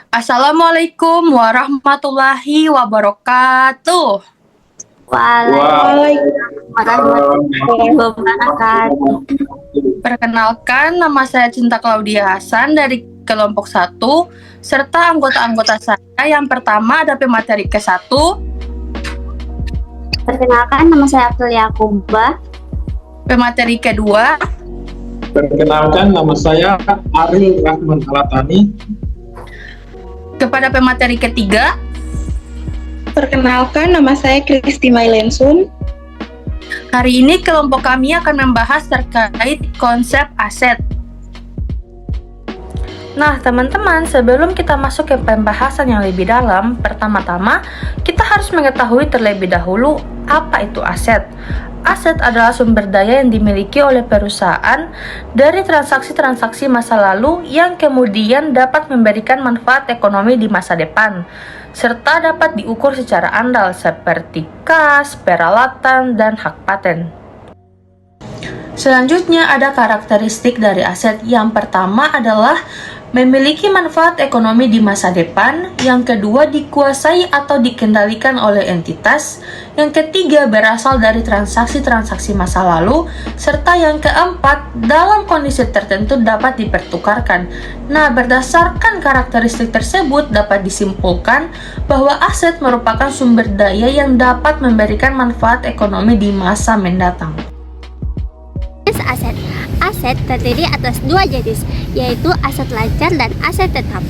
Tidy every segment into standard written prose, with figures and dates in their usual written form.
Assalamualaikum warahmatullahi wabarakatuh. Waalaikumsalam warahmatullahi wabarakatuh. Perkenalkan, nama saya Cinta Claudia Hasan dari kelompok 1, serta anggota-anggota saya. Yang pertama ada pemateri ke-1. Perkenalkan, nama saya Abdul Yakuba. Pemateri kedua. Perkenalkan, nama saya Ariel Rahman Alatani. Kepada pemateri ketiga. Perkenalkan, nama saya Kristi Mailensum. Hari ini kelompok kami akan membahas terkait konsep aset. Nah, teman-teman, sebelum kita masuk ke pembahasan yang lebih dalam, pertama-tama kita harus mengetahui terlebih dahulu apa itu aset. Aset adalah sumber daya yang dimiliki oleh perusahaan dari transaksi-transaksi masa lalu yang kemudian dapat memberikan manfaat ekonomi di masa depan, serta dapat diukur secara andal seperti kas, peralatan, dan hak paten. Selanjutnya ada karakteristik dari aset. Yang pertama adalah memiliki manfaat ekonomi di masa depan. Yang kedua, dikuasai atau dikendalikan oleh entitas. Yang ketiga, berasal dari transaksi-transaksi masa lalu. Serta yang keempat, dalam kondisi tertentu dapat dipertukarkan. Nah, berdasarkan karakteristik tersebut dapat disimpulkan bahwa aset merupakan sumber daya yang dapat memberikan manfaat ekonomi di masa mendatang. Aset. Aset terdiri atas dua jenis, yaitu aset lancar dan aset tetap.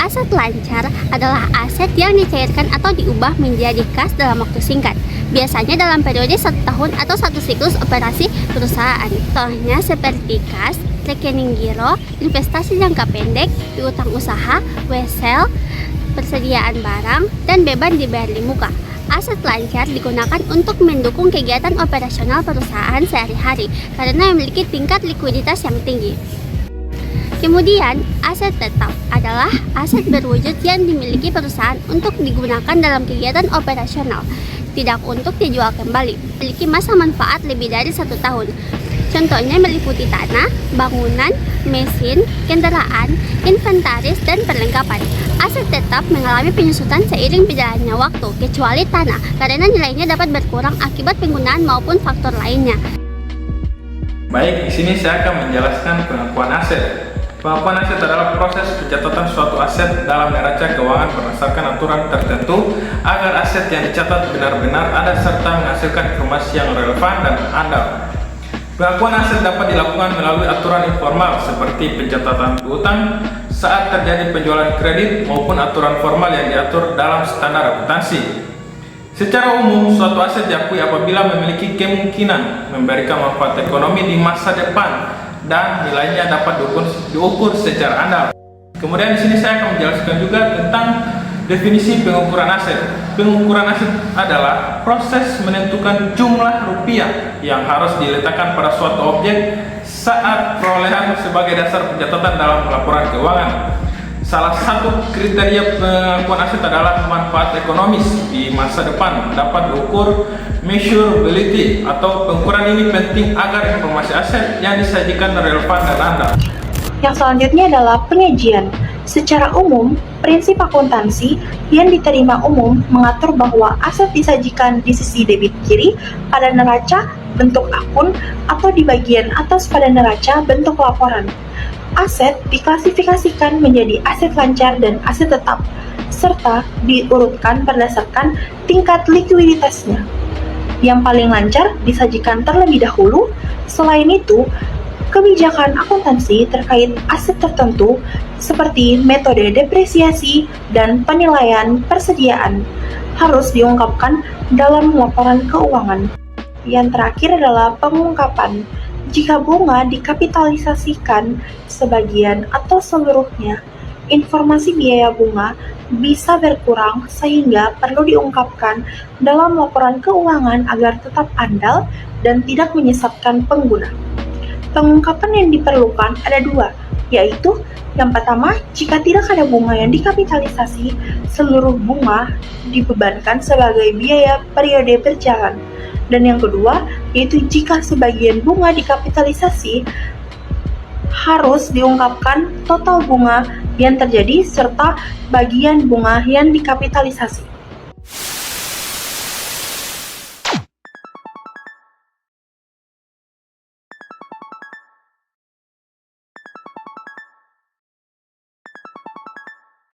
Aset lancar adalah aset yang dicairkan atau diubah menjadi kas dalam waktu singkat, biasanya dalam periode 1 tahun atau 1 siklus operasi perusahaan. Contohnya seperti kas, rekening giro, investasi jangka pendek, piutang usaha, wesel, persediaan barang, dan beban dibayar di muka. Aset lancar digunakan untuk mendukung kegiatan operasional perusahaan sehari-hari karena memiliki tingkat likuiditas yang tinggi. Kemudian, aset tetap adalah aset berwujud yang dimiliki perusahaan untuk digunakan dalam kegiatan operasional, tidak untuk dijual kembali. Memiliki masa manfaat lebih dari 1 tahun. Contohnya meliputi tanah, bangunan, mesin, kendaraan, inventaris, dan perlengkapan. Aset tetap mengalami penyusutan seiring berjalannya waktu, kecuali tanah, karena nilainya dapat berkurang akibat penggunaan maupun faktor lainnya. Baik, di sini saya akan menjelaskan pengakuan aset. Pengakuan aset adalah proses pencatatan suatu aset dalam neraca keuangan berdasarkan aturan tertentu agar aset yang dicatat benar-benar ada serta menghasilkan informasi yang relevan dan andal. Pengakuan aset dapat dilakukan melalui aturan informal seperti pencatatan piutang saat terjadi penjualan kredit maupun aturan formal yang diatur dalam standar akuntansi. Secara umum, suatu aset diakui apabila memiliki kemungkinan memberikan manfaat ekonomi di masa depan dan nilainya dapat diukur secara andal. Kemudian di sini saya akan menjelaskan juga tentang definisi pengukuran aset. Pengukuran aset adalah proses menentukan jumlah rupiah yang harus diletakkan pada suatu objek saat perolehan sebagai dasar pencatatan dalam laporan keuangan. Salah satu kriteria pengakuan aset adalah manfaat ekonomis di masa depan dapat diukur measurability, atau pengukuran ini penting agar informasi aset yang disajikan relevan dan andal. Yang selanjutnya adalah penyajian. Secara umum, prinsip akuntansi yang diterima umum mengatur bahwa aset disajikan di sisi debit kiri pada neraca bentuk akun atau di bagian atas pada neraca bentuk laporan. Aset diklasifikasikan menjadi aset lancar dan aset tetap, serta diurutkan berdasarkan tingkat likuiditasnya. Yang paling lancar disajikan terlebih dahulu. Selain itu, kebijakan akuntansi terkait aset tertentu seperti metode depresiasi dan penilaian persediaan harus diungkapkan dalam laporan keuangan. Yang terakhir adalah pengungkapan. Jika bunga dikapitalisasikan sebagian atau seluruhnya, informasi biaya bunga bisa berkurang sehingga perlu diungkapkan dalam laporan keuangan agar tetap andal dan tidak menyesatkan pengguna. Pengungkapan yang diperlukan ada 2, yaitu yang pertama, jika tidak ada bunga yang dikapitalisasi, seluruh bunga dibebankan sebagai biaya periode berjalan. Dan yang kedua, yaitu jika sebagian bunga dikapitalisasi, harus diungkapkan total bunga yang terjadi serta bagian bunga yang dikapitalisasi.